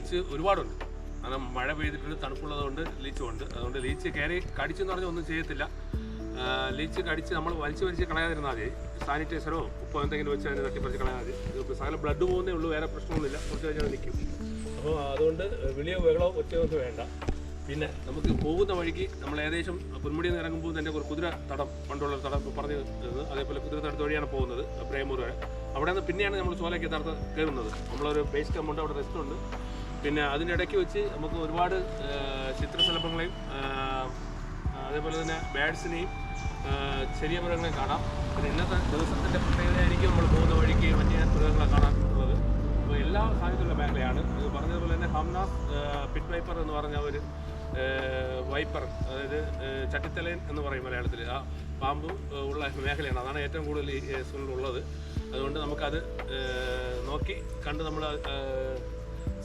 Leech ഒരുപാടുണ്ട്. കാരണം മഴ പെയ്തിട്ടുണ്ട്, തണുപ്പുള്ളതുകൊണ്ട് ലീച്ചുമുണ്ട്. അതുകൊണ്ട് ലീച്ച് കയറി കടിച്ചെന്ന് പറഞ്ഞാൽ ഒന്നും ചെയ്യത്തില്ല. ലീച്ച് കടിച്ച് നമ്മൾ വലിച്ച് കളയാതിരുന്നാൽ മതി. സാനിറ്റൈസറോ ഉപ്പോ എന്തെങ്കിലും വെച്ച് അതിന് തട്ടിപ്പറിച്ച് കളയാൽ മതി. ഇത് സകലം ബ്ലഡ് പോകുന്നേ ഉള്ളൂ, വേറെ പ്രശ്നമൊന്നുമില്ല. കുറച്ച് കഴിഞ്ഞാൽ നിൽക്കും. അപ്പോൾ അതുകൊണ്ട് വിളിയോ ബഹളോ ഒറ്റയൊന്നും വേണ്ട. പിന്നെ നമുക്ക് പോകുന്ന വഴിക്ക് നമ്മൾ ഏകദേശം പൊന്മുടിയിൽ നിന്ന് ഇറങ്ങുമ്പോൾ തന്നെ ഒരു കുതിര തടം, പണ്ടുള്ള തടം പറഞ്ഞു തരുന്നത്. അതേപോലെ കുതിര തടത്ത് വഴിയാണ് പോകുന്നത് പ്രേമൂർ വരെ. അവിടെ നിന്ന് പിന്നെയാണ് നമ്മൾ ചോലയ്ക്ക് യഥാർത്ഥ കയറുന്നത്. നമ്മളൊരു ബേസ് ക്യാമ്പുണ്ട്, അവിടെ റെസ്റ്റ് ഉണ്ട്. പിന്നെ അതിൻ്റെ ഇടയ്ക്ക് വെച്ച് നമുക്ക് ഒരുപാട് ചിത്രശലഭങ്ങളെയും അതേപോലെ തന്നെ ബേഡ്സിനെയും ചെറിയ മൃഗങ്ങളെ കാണാം. പിന്നെ ഇന്നത്തെ ദിവസത്തിൻ്റെ പ്രത്യേകതയായിരിക്കും നമ്മൾ പോകുന്ന വഴിക്ക് മറ്റേ മൃഗങ്ങളെ കാണാനുള്ളത്. അപ്പോൾ എല്ലാ സാധ്യതയുള്ള മേഖലയാണ്. ഇത് പറഞ്ഞതുപോലെ തന്നെ ഹംനാസ് പിറ്റ് വൈപ്പർ എന്ന് പറഞ്ഞ ഒരു വൈപ്പർ, അതായത് ചട്ടിത്തലയൻ എന്ന് പറയും മലയാളത്തിൽ. ആ പാമ്പ് ഉള്ള മേഖലയാണ്. അതാണ് ഏറ്റവും കൂടുതൽ ഈ സ്കൂളിലുള്ളത്. അതുകൊണ്ട് നമുക്കത് നോക്കി കണ്ട് നമ്മൾ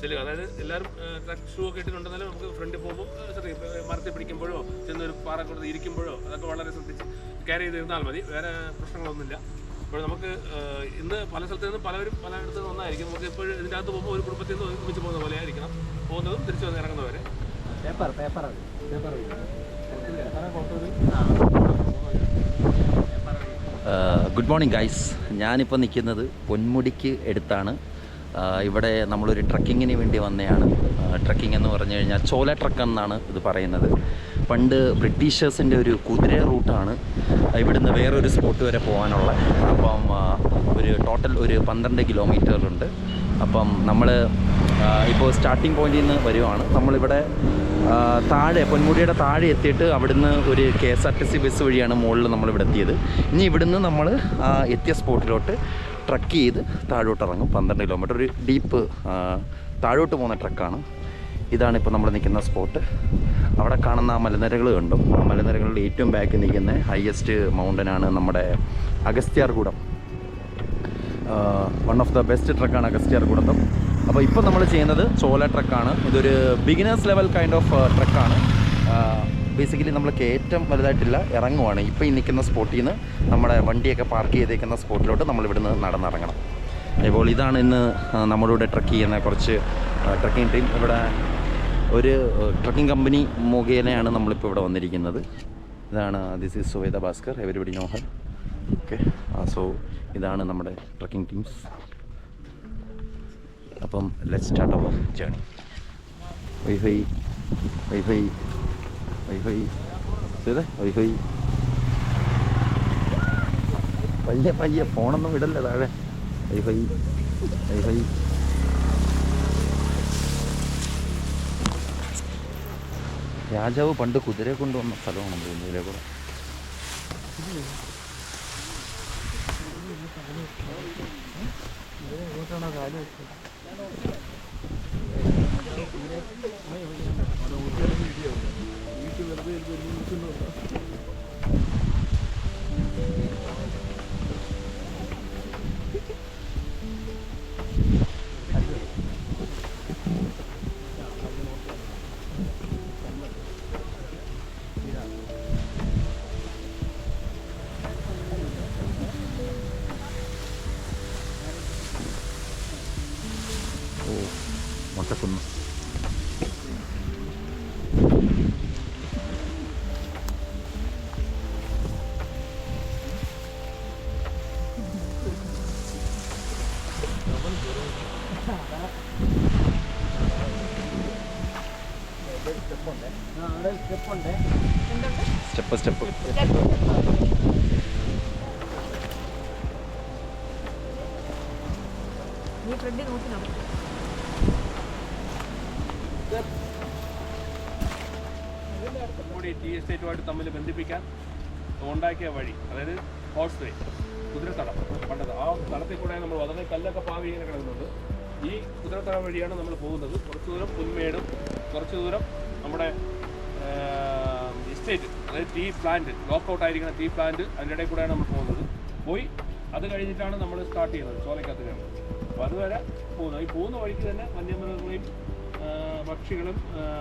ചെല്ലുക. അതായത് എല്ലാവരും ട്രക്ക് ഷൂ ഒക്കെ ഇട്ടിട്ടുണ്ടെന്നാലും നമുക്ക് ഫ്രണ്ടിൽ പോകുമ്പോൾ മരത്തിൽ പിടിക്കുമ്പോഴോ ചെന്നൊരു പാറ കൊടുത്ത് ഇരിക്കുമ്പോഴോ അതൊക്കെ വളരെ ശ്രദ്ധിച്ച് ക്യാരി ചെയ്തിരുന്നാൽ മതി. വേറെ പ്രശ്നങ്ങളൊന്നുമില്ല. അപ്പോൾ നമുക്ക് ഇന്ന് പല സ്ഥലത്തു നിന്നും പലവരും പലയിടത്തു നിന്ന് ഒന്നായിരിക്കും. നമുക്ക് ഇപ്പോഴും ഇതിൻ്റെ അകത്ത് പോകുമ്പോൾ ഒരു കുടുംബത്തിൽ നിന്ന് ഒരുമിച്ച് പോകുന്ന പോലെ ആയിരിക്കണം പോകുന്നതും തിരിച്ചു വന്ന് ഇറങ്ങുന്നവരെ. Good morning guys. ഞാനിപ്പോൾ നിൽക്കുന്നത് പൊന്മുടിക്ക് അടുത്താണ്. ഇവിടെ നമ്മളൊരു ട്രക്കിങ്ങിന് വേണ്ടി വന്നതാണ്. ട്രക്കിംഗ് എന്ന് പറഞ്ഞു കഴിഞ്ഞാൽ ചോല ട്രക്ക് എന്നാണ് ഇത് പറയുന്നത്. പണ്ട് ബ്രിട്ടീഷേഴ്സിൻ്റെ ഒരു കുതിര റൂട്ടാണ് ഇവിടുന്ന് വേറൊരു സ്പോട്ട് വരെ പോകാനുള്ള. അപ്പം ടോട്ടൽ ഒരു 12 കിലോമീറ്ററുണ്ട്. അപ്പം നമ്മൾ ഇപ്പോൾ സ്റ്റാർട്ടിംഗ് പോയിന്റിൽ നിന്ന് വരുവാണ്. നമ്മളിവിടെ താഴെ പൊന്മുടിയുടെ താഴെ എത്തിയിട്ട് അവിടുന്ന് ഒരു KSRTC ബസ് വഴിയാണ് മുകളിൽ നമ്മളിവിടെ എത്തിയത്. ഇനി ഇവിടുന്ന് നമ്മൾ എത്തിയ സ്പോട്ടിലോട്ട് ട്രക്ക് ചെയ്ത് താഴോട്ട് ഇറങ്ങും. 12 കിലോമീറ്റർ ഒരു ഡീപ്പ് താഴോട്ട് പോകുന്ന ട്രക്കാണ്. ഇതാണ് ഇപ്പോൾ നമ്മൾ നിൽക്കുന്ന സ്പോട്ട്. അവിടെ കാണുന്ന ആ മലനിരകൾ കണ്ടു. ആ മലനിരകളിൽ ഏറ്റവും ബാക്കിൽ നിൽക്കുന്ന ഹയസ്റ്റ് മൗണ്ടനാണ് നമ്മുടെ Agasthyarkoodam. One of the best ട്രക്കാണ് അഗസ്ത്യാർകൂടം. അപ്പോൾ ഇപ്പോൾ നമ്മൾ ചെയ്യുന്നത് ചോല ട്രക്കാണ്. ഇതൊരു ബിഗിനേഴ്സ് ലെവൽ കൈൻഡ് ഓഫ് ട്രക്കാണ്. ബേസിക്കലി നമ്മൾ കയറ്റം വലുതായിട്ടില്ല, ഇറങ്ങുവാണ്. ഇപ്പോൾ ഈ നിൽക്കുന്ന സ്പോട്ടിൽ നിന്ന് നമ്മുടെ വണ്ടിയൊക്കെ പാർക്ക് ചെയ്തേക്കുന്ന സ്പോട്ടിലോട്ട് നമ്മളിവിടുന്ന് നടന്നിറങ്ങണം. അപ്പോൾ ഇതാണ് ഇന്ന് നമ്മളിവിടെ ട്രക്ക് ചെയ്യുന്ന കുറച്ച് ട്രക്കിംഗ് ടീം. ഇവിടെ ഒരു ട്രക്കിംഗ് കമ്പനി മുഖേനയാണ് നമ്മളിപ്പോൾ ഇവിടെ വന്നിരിക്കുന്നത്. ഇതാണ് this is Suveda Bhaskar, everybody know her. Okay, so ഇതാണ് നമ്മുടെ ട്രക്കിംഗ് ടീംസ്. അപ്പം let's start our journey. Wifi wifi wifi ചെയ്തേ വൈഫൈ പയ്യെ ഫോണൊന്നും വിടല്ലേ താഴെ. വൈഫൈ വൈഫൈ രാജാവ് പണ്ട് കുതിരയെ കൊണ്ടുവന്ന സ്ഥലമാണ് തോന്നുന്നു. ഇതിലെ കൂടെ മൊട്ടക്കുന്ന്. സ്റ്റെപ്പ് പൊന്മുടി ടീ എസ്റ്റേറ്റുമായിട്ട് തമ്മിൽ ബന്ധിപ്പിക്കാൻ ഉണ്ടാക്കിയ വഴി, അതായത് ഹോഴ്സ് വേ, കുതിരത്തടം. പണ്ടത് ആ തടത്തിൽ കൂടെ നമ്മൾ വളരെ കല്ലൊക്കെ പാവി ഇങ്ങനെ കിടക്കുന്നുണ്ട്. ഈ കുതിരത്തടം വഴിയാണ് നമ്മൾ പോകുന്നത്. കുറച്ച് ദൂരം പുൽമേടും കുറച്ച് ദൂരം നമ്മുടെ എസ്റ്റേറ്റ്, അതായത് ടീ പ്ലാന്റ്, ലോക്കൗട്ട് ആയിരിക്കുന്ന ടീ പ്ലാന്റ്, അതിൻ്റെ ഇടയിൽ കൂടെയാണ് നമ്മൾ പോകുന്നത്. പോയി അത് കഴിഞ്ഞിട്ടാണ് നമ്മൾ സ്റ്റാർട്ട് ചെയ്യുന്നത് ചോലക്കത്ത് കയറുന്നത്. അപ്പോൾ അതുവരെ പോകുന്നത്. ഈ പോകുന്ന വഴിക്ക് തന്നെ വന്യമൃഗങ്ങളെയും പക്ഷികളും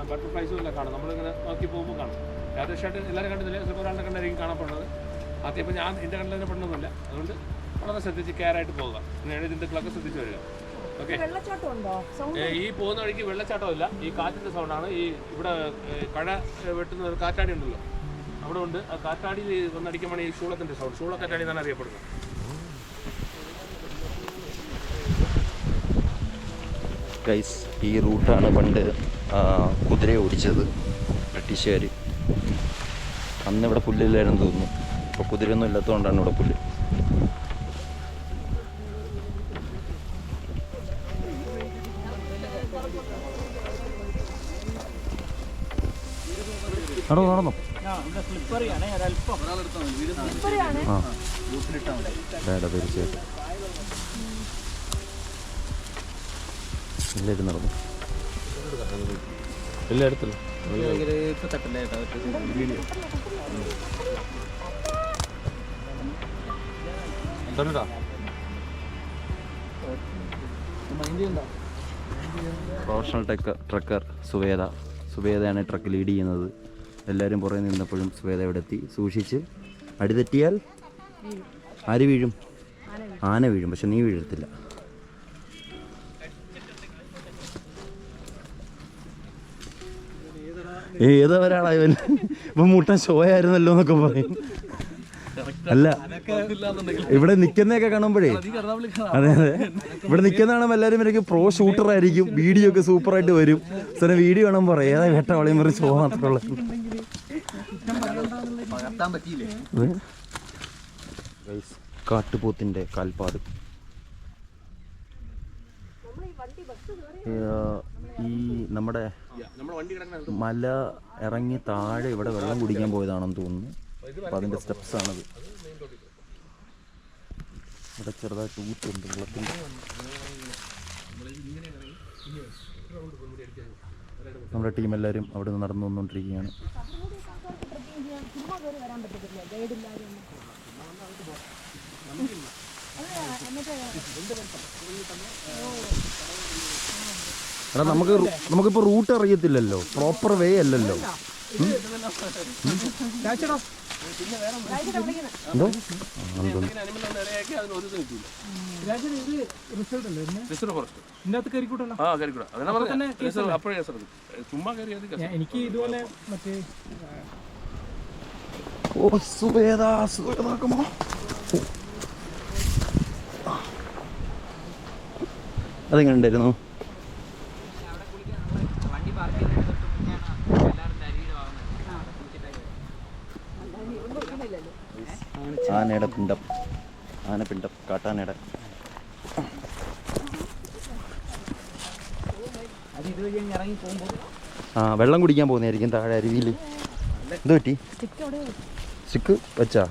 ബട്ടർഫ്ലൈസും എല്ലാം കാണും. നമ്മളിങ്ങനെ നോക്കി പോകുമ്പോൾ കാണും. ഏകദേശമായിട്ട് എല്ലാവരും കണ്ടില്ല, ചിലപ്പോൾ ഒരാളുടെ കണ്ടായിരിക്കും കാണപ്പെടുന്നത്. ആദ്യം ഇപ്പോൾ ഞാൻ എൻ്റെ കണ്ടിൽ തന്നെ പെടുന്നൊന്നുമില്ല. അതുകൊണ്ട് വളരെ ശ്രദ്ധിച്ച് കെയറായിട്ട് പോകുക. പിന്നെ ഇതിൻ്റെ ക്ലൊക്കെ ശ്രദ്ധിച്ച് വരിക. ഓക്കെ. ഈ പോകുന്ന വഴിക്ക് വെള്ളച്ചാട്ടമില്ല, ഈ കാറ്റിന്റെ സൗണ്ടാണ്. ഈ ഇവിടെ കഴ വെട്ടുന്ന ഒരു കാറ്റാടി ഉണ്ടല്ലോ, അവിടെ ഉണ്ട്. ആ കാറ്റാടി വന്നടിക്കുമ്പോൾ ഈ ശൂളത്തിന്റെ സൗണ്ട്, ശൂളക്കാറ്റാടി എന്നാണ് അറിയപ്പെടുന്നത്. ഗൈസ്, ഈ റൂട്ടാണ് പണ്ട് കുതിര ഓടിച്ചത് ബ്രിട്ടീഷുകാർ. അന്ന് ഇവിടെ പുല്ലില്ലായിരുന്നു തോന്നുന്നു. ഇപ്പോൾ കുതിരയൊന്നും ഇല്ലാത്തതുകൊണ്ടാണ് ഇവിടെ പുല്ല്. നടന്നോ തീർച്ചയായിട്ടും എല്ലാവരും നടന്നു. എല്ലായിടത്തും പ്രൊഫഷണൽ ട്രക്കർ സുവേദയാണ് ട്രക്ക് ലീഡ് ചെയ്യുന്നത്. എല്ലാവരും പുറകെ നിന്നപ്പോഴും സുവേദ ഇവിടെ എത്തി. സൂക്ഷിച്ച്, അടിതെറ്റിയാൽ ആര് വീഴും? ആന വീഴും, പക്ഷെ നീ വീഴത്തില്ല. ഏതവരാളാ ഇവൻ? ഇപ്പം മുട്ടൻ ഷോ ആയിരുന്നല്ലോ എന്നൊക്കെ പറയും. അല്ല, ഇവിടെ നിൽക്കുന്നതൊക്കെ കാണുമ്പോഴേ, അതെ അതെ, ഇവിടെ നിൽക്കുന്ന കാണുമ്പോൾ എല്ലാവരും എനിക്ക് പ്രോ ഷൂട്ടർ ആയിരിക്കും, വീഡിയോ ഒക്കെ സൂപ്പറായിട്ട് വരും. സാറെ വീഡിയോ കാണുമ്പോൾ പറയും ഏതാ വേട്ട വളയും പറയും ഷോ മാത്രമുള്ള. കാട്ടുപോത്തിൻ്റെ കാൽപ്പാട്. ഈ നമ്മുടെ മല ഇറങ്ങി താഴെ ഇവിടെ വെള്ളം കുടിക്കാൻ പോയതാണെന്ന് തോന്നുന്നു. അപ്പം അതിൻ്റെ സ്റ്റെപ്സാണത്. ഇവിടെ ചെറുതായിട്ട് ഊറ്റുണ്ട് വെള്ളത്തിൻ്റെ. നമ്മുടെ ടീം എല്ലാവരും അവിടെ നിന്ന് നടന്നു വന്നുകൊണ്ടിരിക്കുകയാണ്. എടാ, നമുക്കിപ്പോൾ റൂട്ട് അറിയത്തില്ലല്ലോ, പ്രോപ്പർ വേ അല്ലല്ലോ. എന്തോ എനിക്ക് ഇതുപോലെ മറ്റേ അതെങ്ങനെ ഉണ്ടായിരുന്നു? ആനയുടെ പിണ്ടം, ആനപ്പിണ്ടം, കാട്ടാനയുടെ. ആ, വെള്ളം കുടിക്കാൻ പോകുന്നതായിരിക്കും താഴെ അരുവിയിൽ. എന്ത് പറ്റി? സ്റ്റിക്ക് വെച്ചാ?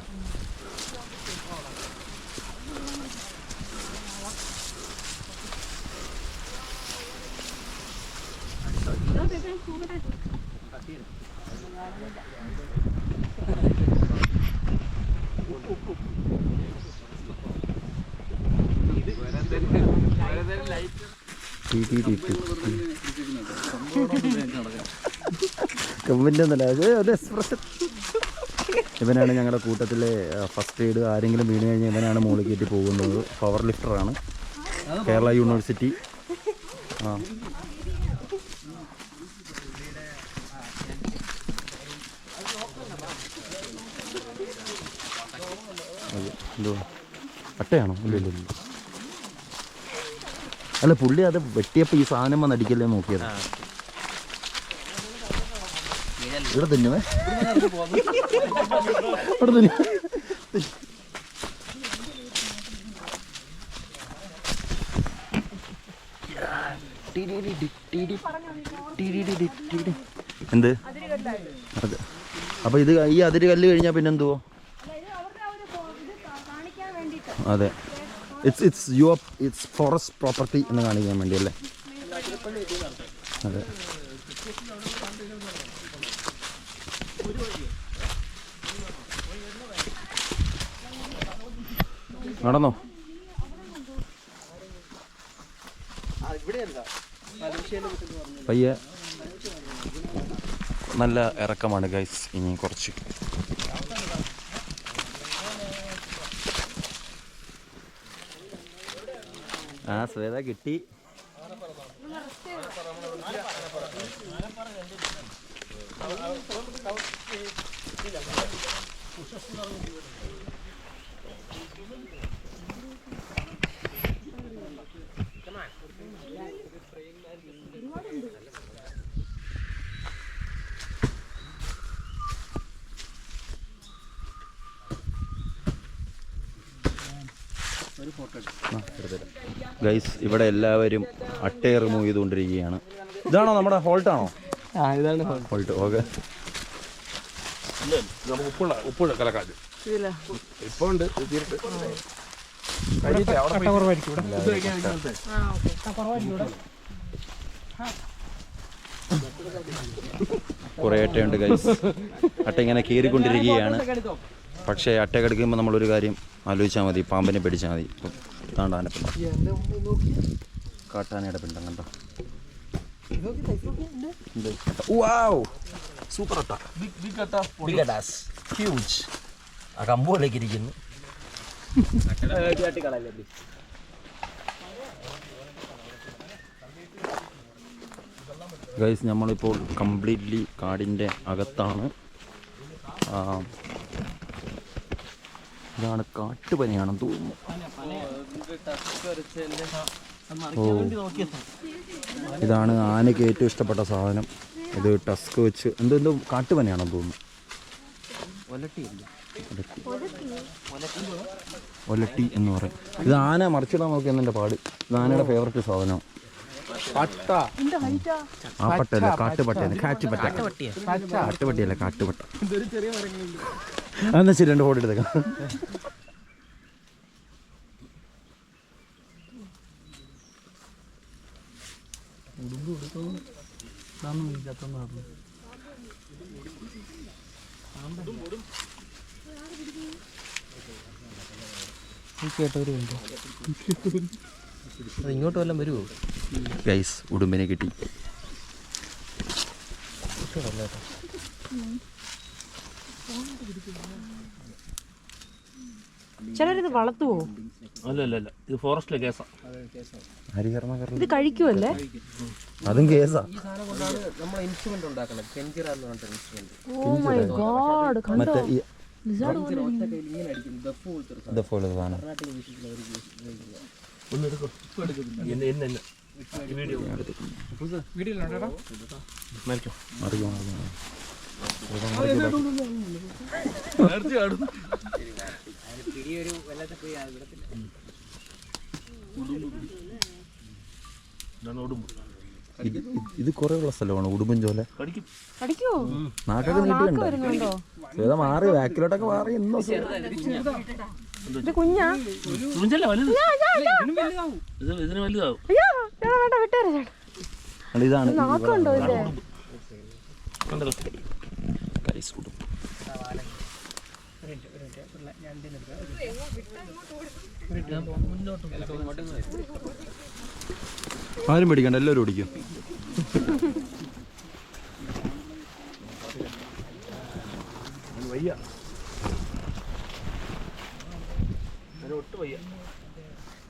ഇവനാണ് ഞങ്ങളുടെ കൂട്ടത്തിലെ ഫസ്റ്റ് എയ്ഡ്. ആരെങ്കിലും വീണ് കഴിഞ്ഞാൽ ഇവനാണ് മുകളിൽ കയറ്റി പോകുന്നത്. പവർ ലിഫ്റ്ററാണ്, കേരള യൂണിവേഴ്സിറ്റി. ആ, എന്തോ അട്ടയാണോ? ഇല്ല, അല്ല, പുള്ളി അത് വെട്ടിയപ്പോൾ ഈ സാധനം വന്ന് അടിക്കല്ലേ നോക്കിയത്. ഇവിടെ തന്നെയേ ഇവിടെ തന്നെ. എന്ത്? അതെ. അപ്പൊ ഇത് ഈ അതിര് കല്ല് കഴിഞ്ഞാൽ പിന്നെന്തുവോ? അതെ, ഇറ്റ്സ് ഫോറസ്റ്റ് പ്രോപ്പർട്ടി എന്ന് കാണിക്കാൻ വേണ്ടി അല്ലേ? അതെ. നടന്നോ? പയ്യെ നല്ല ഇറക്കമാണ് ഗൈസ്. ഇനി കുറച്ച് ആ ശ്വേത കിട്ടി. ഗൈസ് ഇവിടെ എല്ലാവരും അട്ടയെ റിമൂവ് ചെയ്തുകൊണ്ടിരിക്കുകയാണ്. ഇതാണോ നമ്മുടെ ഹോൾട്ടാണോ? ഇതാണ് ഹോൾട്ട്. ഓക്കെ. ഉപ്പുള്ള കലക്കാറ്റ് ഇപ്പൊ ഉണ്ട്. കുറേ അട്ടയുണ്ട് ഗൈസ്. അട്ട ഇങ്ങനെ കീറിക്കൊണ്ടിരിക്കുകയാണ്. പക്ഷേ അട്ട കടിക്കുമ്പോൾ നമ്മളൊരു കാര്യം ആലോചിച്ചാൽ മതി, പാമ്പിനെ പിടിച്ചാൽ മതി. ഇപ്പം താണ്ട ആനപ്പിണ്ടം, കാട്ടാനയുടെ പിണ്ടം കണ്ടോ. സൂപ്പർ അട്ട, ഹ്യൂജ്. ആ കമ്പോലേക്ക് ഇരിക്കുന്നു. ഗൈസ് നമ്മളിപ്പോൾ കംപ്ലീറ്റ്ലി കാടിൻ്റെ അകത്താണ്. ഇതാണ് കാട്ടുപനിയാണെന്ന് തോന്നുന്നു. ഓ, ഇതാണ് ആനയ്ക്ക് ഏറ്റവും ഇഷ്ടപ്പെട്ട സാധനം. ഇത് ടസ്ക് വെച്ച് എന്തോ കാട്ടുപനിയാണെന്ന് തോന്നുന്നു. ഒലട്ടി എന്ന് പറയും. ഇത് ആന മറിച്ചിടാൻ നോക്കിയെന്നെ പാട്. ഇത് ആനയുടെ ഫേവററ്റ് സാധനം. ആ പട്ടല്ല, കാട്ടുപട്ടയാണ്. കാട്ടുപട്ടിയല്ല, കാട്ടുപട്ട. എന്നാ ശരി, 2 ഫോട്ടോ എടുത്തേക്കാം. ഇങ്ങോട്ട് വല്ലതും വരുമോ? ഗൈസ് ഉടുമ്പിനെ കിട്ടി. ചിലരിത് വളർത്തുവോ? അല്ല, ഇത് ഫോറസ്റ്റിലെ കേസാ. ഇത് കഴിക്കുമല്ലേ? അതും കേസാ. ഓ മൈ ഗോഡ്, കണ്ടോ? ഇത് കുറെ ഉള്ള സ്ഥലമാണ് ഉടുമ്പൻ ചോല. കടിക്കോ? നാക്കൊക്കെ നീട്ടുന്നുണ്ടോ? ഏതാ മാറി ബാക്കിലോട്ടൊക്കെ മാറി. കുഞ്ഞാ ഇതാണ് നാക്കുണ്ടോ ഇത്? ആരും പേടിക്കണ്ട, എല്ലാവരും ഓടിക്കും. വയ്യ, ഒട്ട് വയ്യ.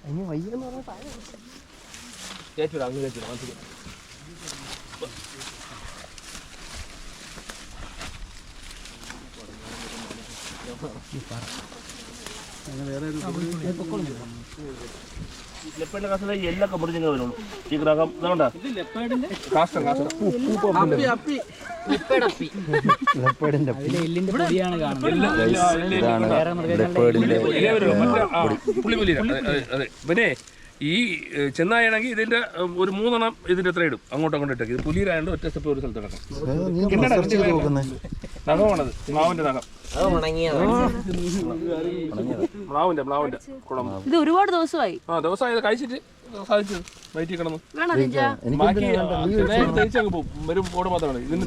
അതിന് വയ്യെന്ന് പറഞ്ഞാൽ കയറ്റിവിടാം, അങ്ങ് കയറ്റിവിടാം. ലെപ്പേഡിന്റെ കാശിലെ എല്ലാ കമ്പനിയും വരുള്ളൂ. ഈ ഗ്രഹം ഇതാണ്ടാ കാഷ്ടം അതെ. പിന്നെ ഈ ചെന്നായാണെങ്കിൽ ഇതിന്റെ ഒരു 3 എണ്ണം ഇതിന്റെ എത്ര ഇടും അങ്ങോട്ടും അങ്ങോട്ട് ഇട്ടേക്ക്. ഇത് പുലിയിലായതുകൊണ്ട് ഒറ്റ സ്റ്റെപ്പ് ഒരു സ്ഥലത്ത് കിടക്കാം. നഖമാണത്, മാവിന്റെ നഖം. മ്ലാവിന്റെ കുളം. ഇത് ഒരുപാട് ദിവസമായി. ദിവസമായി ഇത് കഴിച്ചിട്ട് സാധിച്ചത് വയറ്റിൽ കിടന്നു. ബാക്കി തേച്ചങ്ങ് പോകും. വരും പോട് മാത്രമാണ് ഇതിന്.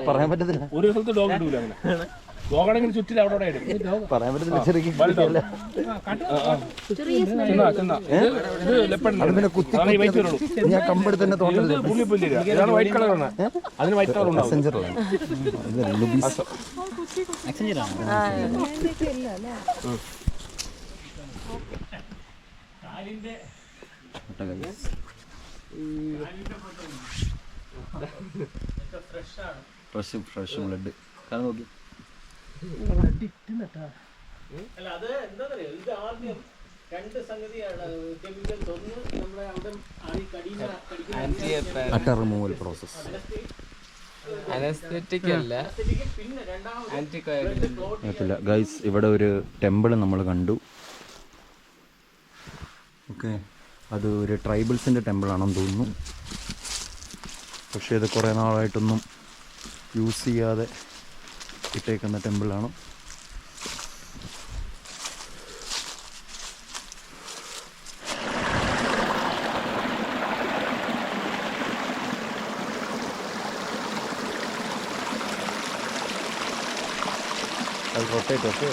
പറയാൻ പറ്റത്തില്ല. ഒരു സ്ഥലത്ത് ഡോഗ് ഇടൂല. അങ്ങനെ ഡോഗാണെങ്കിൽ ചുറ്റിൽ അവിടെ ഇടും. പറയാൻ പറ്റത്തില്ല. ഞാൻ കമ്പടി തന്നെ തോന്നുന്നത് വൈറ്റ് കളറാണ്. അതിന് വൈറ്റ് കളർ ഉണ്ടാവും. ഫ്രഷ് ബ്ലഡ് കാരണം നോക്കി. അല്ല അത് എന്താണെന്നറിയോ, ഇത് ആദ്യം രണ്ട് സംഗതിയാണ് കെമിക്കൽസ്. ഒന്ന് നമ്മുടെ അവിടെ ആണി കടീനെ കടിക്കുന്ന അട്ടർ റിമൂവൽ പ്രോസസ്. അനസ്തെറ്റിക് അല്ല, പിന്നെ രണ്ടാമത് കുഴപ്പമില്ല ഗൈസ്. ഇവിടെ ഒരു ടെമ്പിൾ നമ്മൾ കണ്ടു. ഓക്കെ, അത് ഒരു ട്രൈബൽസിൻ്റെ ടെമ്പിളാണെന്ന് തോന്നുന്നു. പക്ഷേ ഇത് കുറേ നാളായിട്ടൊന്നും യൂസ് ചെയ്യാതെ ഇട്ടേക്കുന്ന ടെമ്പിളാണ്. അത് റൊട്ടേറ്റ്. ഓക്കെ,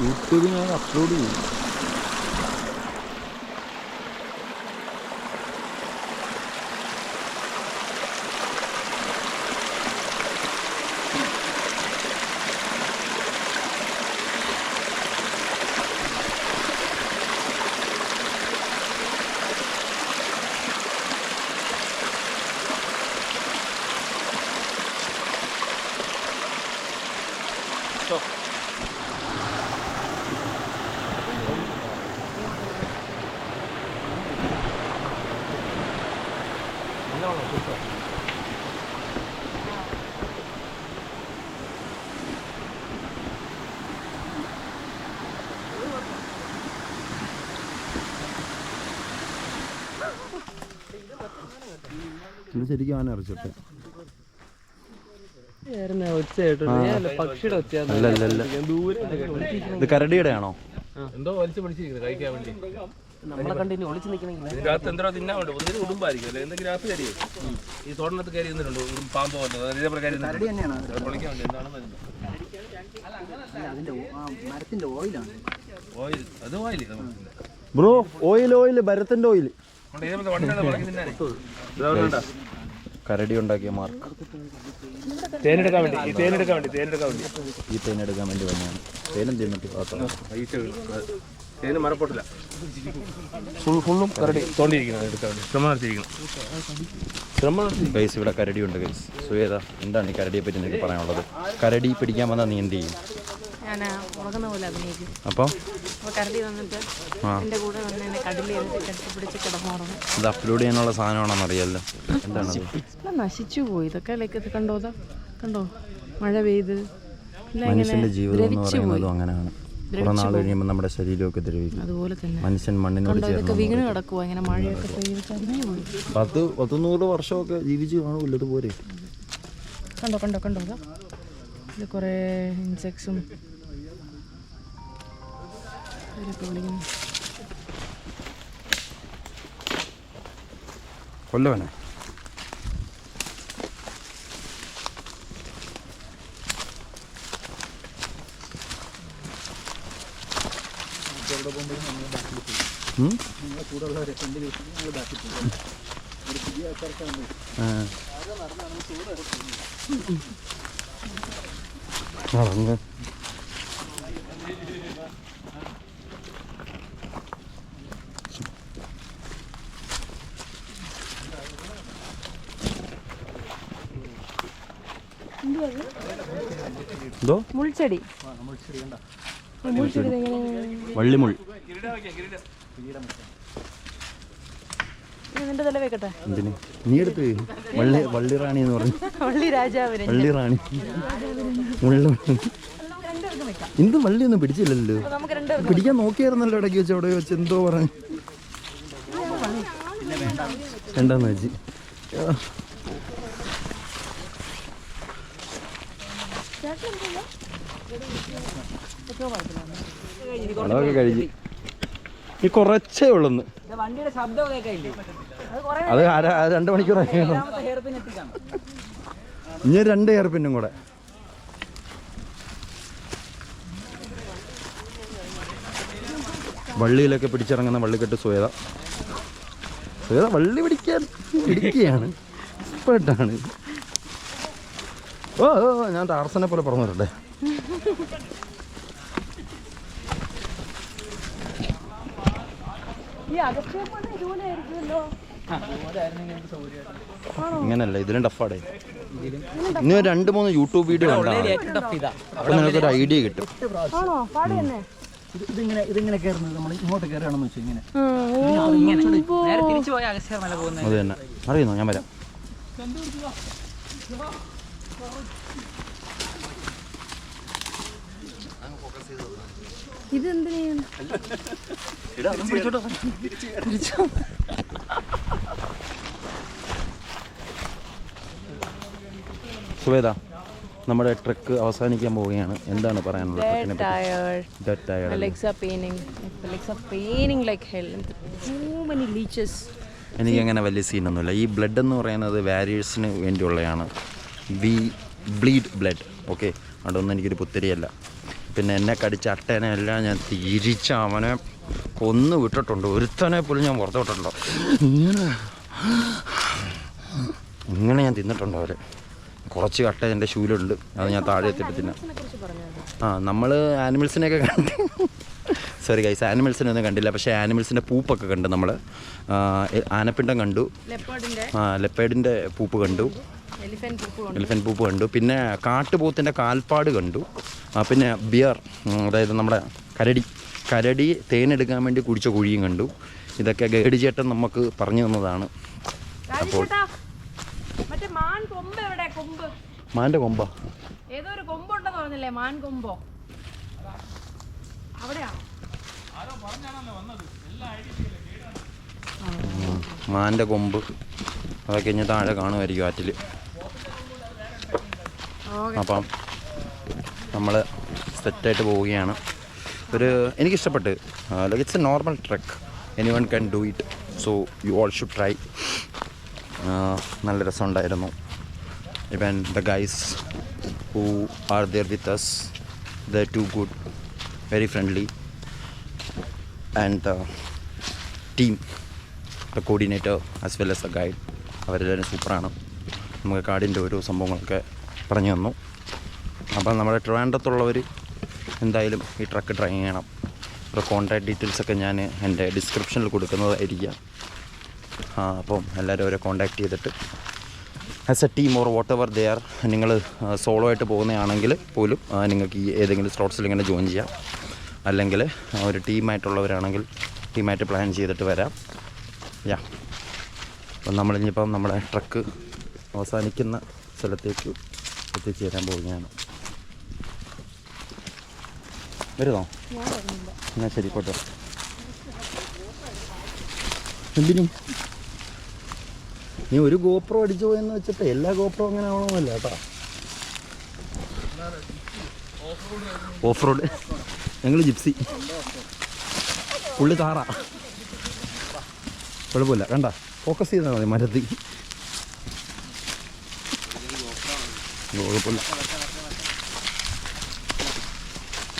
യൂട്യൂബിൽ ഞാൻ അപ്ലോഡ് ചെയ്യും. ഇത് ശരിക്കും ആന അരച്ചോട്ടെ. പക്ഷിയുടെ ഒച്ച. അല്ല അല്ല അല്ല, ഇത് കരടിയുടെ ആണോ? എന്തോ വലിച്ചു പിടിച്ചിരിക്കുന്നത് കഴിക്കാൻ വേണ്ടി. നമ്മളെ കണ്ടിന് ഒളിച്ചു നിൽക്കണമെങ്കിൽ ഇതിനകത്ത് എന്തോ തിന്നാൻ വേണ്ടി ഒന്നിനും ഉടുമ്പായിരിക്കും അല്ലെ, എന്തെങ്കിലും അകത്ത് കയറി ഈ തോടിനകത്ത് കയറി നിന്നുണ്ട് പാമ്പ് പോലെ അതേപോലെ കയറി പൊളിക്കാൻ വേണ്ടി എന്താണെന്ന് ഓയിൽ. അത് ഓയിൽ ബ്രോ, ഓയിൽ ഭരത്തിന്റെ ഓയിൽ. ഇതേപോലെ വണ്ടിയുടെ പുറകിൽ നിന്നാണ് കരടി ഉണ്ടാക്കിയ മാർക്ക്. തേനെടുക്കാൻ വേണ്ടി ഈ തേനെടുക്കാൻ വേണ്ടി വന്നതാണ്. തേനും തിന്നിട്ട് പാത്രം. തേന് മരപ്പൊട്ടില്ല, ഫുള്ളും കരടി തോണ്ടിയിരിക്കുന്നത് എടുക്കാൻ വേണ്ടി ശ്രമം നടത്തിയിരിക്കണം. ഗൈസ്, ഇവിടെ കരടി ഉണ്ട് ഗൈസ്. സുവേദ, എന്താണ് ഈ കരടിയെ പറ്റി നിനക്ക് പറയാനുള്ളത്? കരടി പിടിക്കാൻ വന്നാൽ നീ എന്ത് ചെയ്യും? ഞാൻ ഉറങ്ങുന്ന പോലെ അഭിനയിക്കും. അപ്പോൾ കരടി വന്നിട്ട് എൻ്റെ കൂടെ വന്ന് എന്നെ കടലിൽ കെട്ടിപ്പിടിച്ച് കിടന്നുറങ്ങും. ഇത് അപ്ലോഡ് ചെയ്യാനുള്ള സാധനമാണെന്ന് അറിയാമല്ലോ. എന്താണത്? നശിച്ചു പോയി ഇതൊക്കെ. ലൈക്ക് ഇത് കണ്ടോ, കണ്ടോ മഴ പെയ്ത് മനുഷ്യന്റെ ജീവിതം എന്ന് പറയുന്നതും അങ്ങനെയാണ്. കുറെ നാൾ കഴിയുമ്പോൾ നമ്മുടെ ശരീരമൊക്കെ ദ്രവിക്കും. അതുപോലെ തന്നെ മനുഷ്യൻ മണ്ണിനോട് ഇതൊക്കെ വീണ് കിടക്കുവാ ഇങ്ങനെ മഴയൊക്കെ പെയ്ത് ചരിഞ്ഞു പോയി. 100 വർഷമൊക്കെ ജീവിച്ച് കാണുമല്ലോ. ഇതുപോലെ കണ്ടോ കണ്ടോ കണ്ടോ ഇത് കുറേ ഇൻസെക്ട്സും വിളിക്കുന്നു. കൊല്ലവനെ അങ്ങ് എന്തോ മുൾച്ചെടി. മുൾച്ചെടി വള്ളിമുൾ. നിന്റെ തല വെക്കട്ടെ. എന്തിന് നീ എടുത്ത്? വള്ളിറാണി എന്ന് പറഞ്ഞു. വള്ളി രാജാവിനെ വള്ളിറാണി മുള്ളു. എന്ത് വള്ളിയൊന്നും പിടിച്ചില്ലല്ലോ. പിടിക്കാൻ നോക്കിയായിരുന്നല്ലോ ഇടയ്ക്ക് വെച്ച്. അവിടെ വെച്ച് എന്തോ പറഞ്ഞു എന്താന്ന് വെച്ച്. അതൊക്കെ കഴിഞ്ഞ് ഈ കുറച്ചേ ഉള്ളു. വണ്ടിയുടെ ശബ്ദം കേൾക്കില്ലേ? അത് 2 മണിക്കൂറായി. ഇനി 2 ഹെയർ പിന്നും കൂടെ. വള്ളിയിലൊക്കെ പിടിച്ചിറങ്ങുന്ന വള്ളിക്കെട്ട് സുവേദ വള്ളി പിടിക്കുകയാണ്. എക്സ്പേർട്ടാണ്. ഓ ഓ ഞാൻ ടാർസനെ പോലെ പറഞ്ഞു തരട്ടെ. ഇങ്ങനല്ല, ഇതിലും ടഫാടേ. ഇനി ഒരു 2-3 യൂട്യൂബ് വീഡിയോ കണ്ടാണ് അപ്പോൾ നിങ്ങൾക്കൊരു ഐഡിയ കിട്ടും. ഇതിങ്ങനെ കയറുന്നത് നമ്മൾ ഇങ്ങോട്ട് കയറുകയാണെന്ന് വെച്ചാൽ നേരെ തിരിച്ചു പോയ അഗസ്ത്യ മല പോകുന്നത്. അത് തന്നെ അറിയുന്നോ? ഞാൻ വരാം. സുവേദ, നമ്മുടെ ട്രക്ക് അവസാനിക്കാൻ പോവുകയാണ്. എന്താണ് പറയാനുള്ളത്? എനിക്കങ്ങനെ വലിയ സീനൊന്നുമില്ല. ഈ ബ്ലഡ് എന്ന് പറയുന്നത് വാരിയേഴ്സിന് വേണ്ടിയുള്ളതാണ്. V bleed blood. ഓക്കെ, അതൊന്നും എനിക്കൊരു പുത്തിരിയല്ല. പിന്നെ എന്നെ കടിച്ച അട്ടേനെ എല്ലാം ഞാൻ തിരിച്ച് അവനെ കൊന്നു വിട്ടിട്ടുണ്ട്. ഒരുത്തനെ പോലും ഞാൻ പുറത്ത് വിട്ടിട്ടുണ്ടോ. ഇങ്ങനെ ഞാൻ തിന്നിട്ടുണ്ടോ അവരെ. കുറച്ച് കട്ട എൻ്റെ ഷൂലുണ്ട്, അത് ഞാൻ താഴെ എത്തിയിട്ട് തിന്നാം. നമ്മൾ ആനിമൽസിനെയൊക്കെ കണ്ട്, സോറി ഗൈസ്, ആനിമൽസിനൊന്നും കണ്ടില്ല. പക്ഷേ ആനിമൽസിൻ്റെ പൂപ്പൊക്കെ കണ്ടു. നമ്മൾ ആനപ്പിണ്ടം കണ്ടു, ലെപ്പേഡിൻ്റെ പൂപ്പ് കണ്ടു, എലിഫൻറ്റ് പൂപ്പ് കണ്ടു, പിന്നെ കാട്ടുപോത്തിൻ്റെ കാൽപ്പാട് കണ്ടു, പിന്നെ ബിയർ, അതായത് നമ്മുടെ കരടി തേനെടുക്കാൻ വേണ്ടി കുടിച്ച കുഴിയും കണ്ടു. ഇതൊക്കെ ഗൈഡ് ചേട്ടൻ നമുക്ക് പറഞ്ഞു തന്നതാണ്. അപ്പോൾ മാൻ്റെ കൊമ്പ ഏതോ ഒരു കൊമ്പുണ്ടെന്ന് പറഞ്ഞില്ലേ? മാൻ കൊമ്പോ അവിടെയാ? മാൻ്റെ കൊമ്പ് അതൊക്കെ ഇനി താഴെ കാണുമായിരിക്കും ആറ്റിൽ. അപ്പം നമ്മൾ സെറ്റായിട്ട് പോവുകയാണ്. എനിക്കിഷ്ടപ്പെട്ട്. Like it's a normal trek, any one can do it, so you all should try. നല്ല രസമുണ്ടായിരുന്നു. ഇവൻ the guys who are there with us, the two good, very friendly, and the team, the coordinator as well as the guide, അവരെല്ലാവരും സൂപ്പറാണ്. നമുക്ക് കാടിൻ്റെ ഓരോ സംഭവങ്ങളൊക്കെ പറഞ്ഞു തന്നു. അപ്പം നമ്മുടെ ട്രിവാൻഡ്രത്തുള്ളവർ എന്തായാലും ഈ ട്രക്ക് ട്രൈ ചെയ്യണം. ഒരു കോൺടാക്ട് ഡീറ്റെയിൽസൊക്കെ ഞാൻ എൻ്റെ ഡിസ്ക്രിപ്ഷനിൽ കൊടുക്കുന്നതായിരിക്കാം. അപ്പം എല്ലാവരും അവരെ കോൺടാക്ട് ചെയ്തിട്ട് as A team or what ever they are, നിങ്ങൾ സോളോ ആയിട്ട് പോകുന്നതാണെങ്കിൽ പോലും നിങ്ങൾക്ക് ഈ ഏതെങ്കിലും സ്ലോട്ട്സിൽ ഇങ്ങനെ ജോയിൻ ചെയ്യാം. അല്ലെങ്കിൽ ഒരു ടീമായിട്ടുള്ളവരാണെങ്കിൽ ടീമായിട്ട് പ്ലാൻ ചെയ്തിട്ട് വരാം. യാ, അപ്പം നമ്മളിനിയിപ്പം നമ്മുടെ ട്രക്ക് അവസാനിക്കുന്ന സ്ഥലത്തേക്ക് എത്തിച്ചേരാൻ പോവുകയാണ്. വരുന്നോ? എന്നാൽ ശരി, പോട്ടെ. എന്തിനും നീ ഒരു ഗോപ്രോ അടിച്ചു പോയെന്ന് വെച്ചിട്ട് എല്ലാ ഗോപ്രോ അങ്ങനെ ആവണമെന്നല്ല കേട്ടോ. ഓഫ് റോഡ് ഞങ്ങൾ ജിപ്സി, പുള്ളി താറ, കുഴപ്പമില്ല. കണ്ട, ഫോക്കസ് ചെയ്താൽ മതി മരത്തിൽ. കുഴപ്പമില്ല,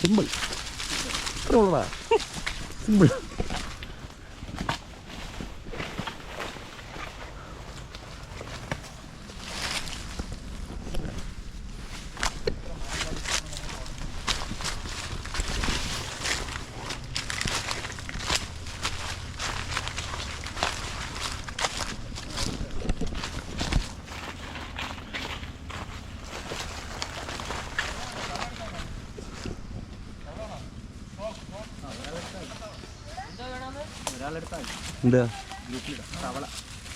സിമ്പിൾ, ഇത്ര ഉള്ളതാ, സിമ്പിൾ. എന്താ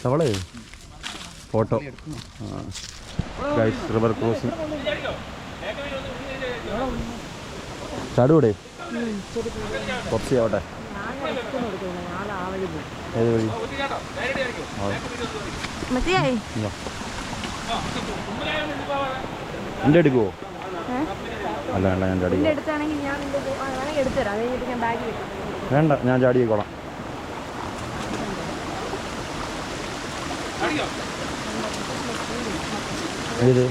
തവള ഫോട്ടോ? Guys, river crossing. ചാടുകൂടെ? കുറച്ച് ആവട്ടെ. ഏത് വഴി? എൻ്റെ എടുക്കുവോ? അല്ല വേണ്ട, ഞാൻ ചാടി വേണ്ട, ഞാൻ ചാടിയേക്കോളാം. ഏത്?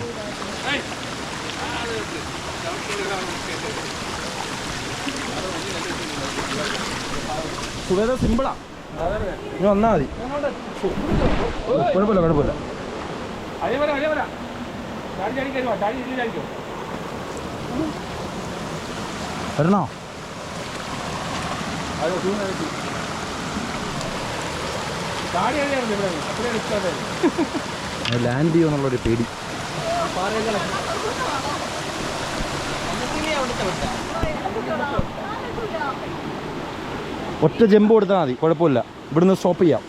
സുഖം സിമ്പിളാ, ഇനി വന്നാൽ മതി. കുഴപ്പമില്ല കുഴപ്പമില്ല. അതേ വരാം ചാടി കയറുവാ, ചാടി ഇതിലായിരിക്കും. വരണോ? ചാടി കഴിഞ്ഞായിരുന്നു ഇവിടെ, അത്രയും ഇഷ്ടമല്ലേ. ലാൻഡ് ചെയ്യോ എന്നുള്ളൊരു പേടി. ഒറ്റ ജമ്പ് കൊടുത്താൽ മതി, കുഴപ്പമില്ല. ഇവിടുന്ന് സ്റ്റോപ്പ് ചെയ്യാം.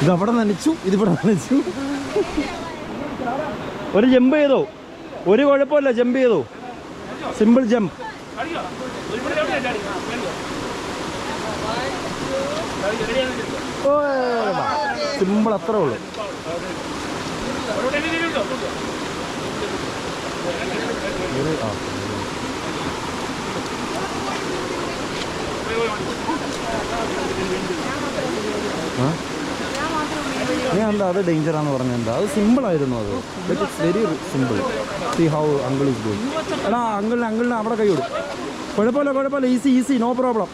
ഇതവിടെ നനച്ചു, ഇതിവിടെ നനച്ചു. ഒരു ജമ്പ് ചെയ്തോ, ഒരു കുഴപ്പമില്ല. ജമ്പ് ചെയ്തോ, സിമ്പിൾ ജമ്പ്. സിമ്പിൾ, അത്രേ ഉള്ളൂ. ഞാൻ എന്താ അത് ഡേഞ്ചറാന്ന് പറഞ്ഞത്? എന്താ അത് സിമ്പിളായിരുന്നു. അത് it's very simple. See how uncle is going. എടാ അങ്കിളിന് അവിടെ കൈ കൊടുക്കും. കുഴപ്പമില്ല, ഈസി, നോ പ്രോബ്ലം.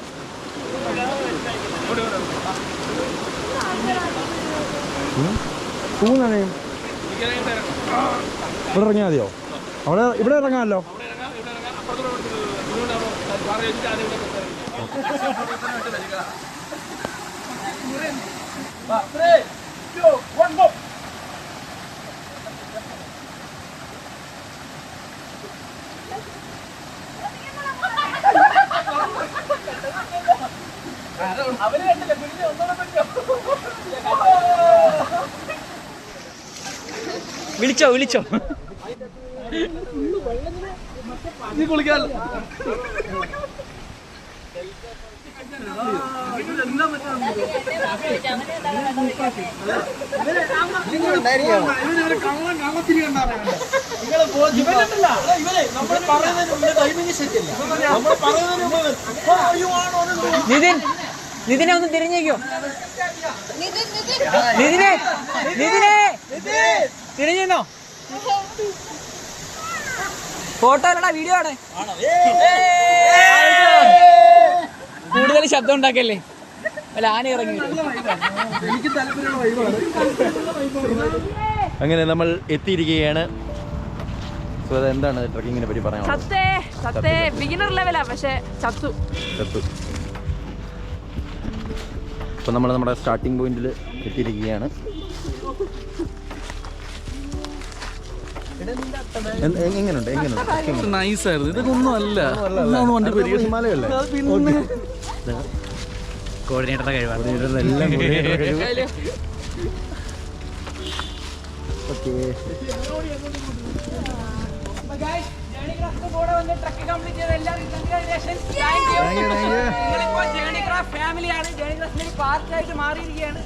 തൂങ്ങണേ ഇവിടെ ഇറങ്ങിയാൽ മതിയോ? ഇവിടെ ഇറങ്ങാമല്ലോ. വിളിച്ചോ നീ കുളിക്കാല്ലോ. നിതിനെ ഒന്ന് തിരിഞ്ഞേക്കോ. നിതിനെ തിരിഞ്ഞോ? ഫോട്ടോ അല്ലടാ, വീഡിയോ ആണ്. കൂടുതൽ ശബ്ദം ഉണ്ടാക്കല്ലേ, അല്ല ആന ഇറങ്ങി. അങ്ങനെ നമ്മൾ എത്തിയിരിക്കുകയാണ്. സോ എന്താണ് ട്രക്കിങ്ങിനെ പറ്റി പറയാൻ? സത്തേ ബിഗിനർ ലെവലാ, പക്ഷെ ചത്തു. അപ്പോൾ നമ്മൾ നമ്മുടെ സ്റ്റാർട്ടിംഗ് പോയിന്റിൽ എത്തിയിരിക്കുകയാണ്. എങ്ങനെയുണ്ട്? നൈസായിരുന്നു. ഇതൊക്കെ ഒന്നും അല്ല, ഹിമാലയല്ലേ? കോർഡിനേറ്ററുടെ കഴിവാണ്. ഫാമിലിയാണ് പാർട്ടായിട്ട് മാറിയിരിക്കുകയാണ്.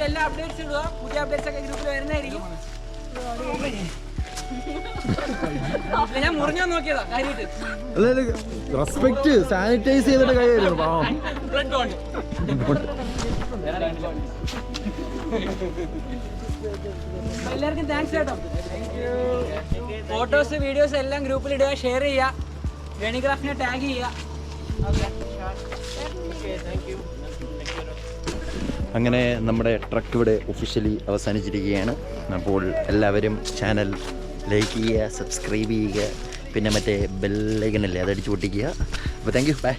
എല്ലാ അപ്ഡേറ്റ്സ് ഇടുക, പുതിയ അപ്ഡേറ്റ്സ് ഒക്കെ ഗ്രൂപ്പിൽ വരുന്നതായിരിക്കും. ഞാൻ മുറിഞ്ഞോ നോക്കിയതാ കാര്യമായിട്ട്. റെസ്പെക്ട്, സാനിറ്റൈസ് ചെയ്തിട്ട് കഴിയായിരുന്നു പാവം. എല്ലാവർക്കും താങ്ക്സ് കേട്ടോ. ഫോട്ടോസ് വീഡിയോസ് എല്ലാം ഗ്രൂപ്പിൽ ഇടുക, ഷെയർ ചെയ്യുക, വേണിക്രാഫ്റ്റിനെ ടാഗ് ചെയ്യുക. അങ്ങനെ നമ്മുടെ ട്രക്ക് ഇവിടെ ഒഫീഷ്യലി അവസാനിച്ചിരിക്കുകയാണ്. അപ്പോൾ എല്ലാവരും ചാനൽ ലൈക്ക് ചെയ്യുക, സബ്സ്ക്രൈബ് ചെയ്യുക, പിന്നെ മറ്റേ ബെല്ലൈക്കനല്ലേ അതടിച്ച് പൊട്ടിക്കുക. അപ്പോൾ താങ്ക് യു, ബൈ.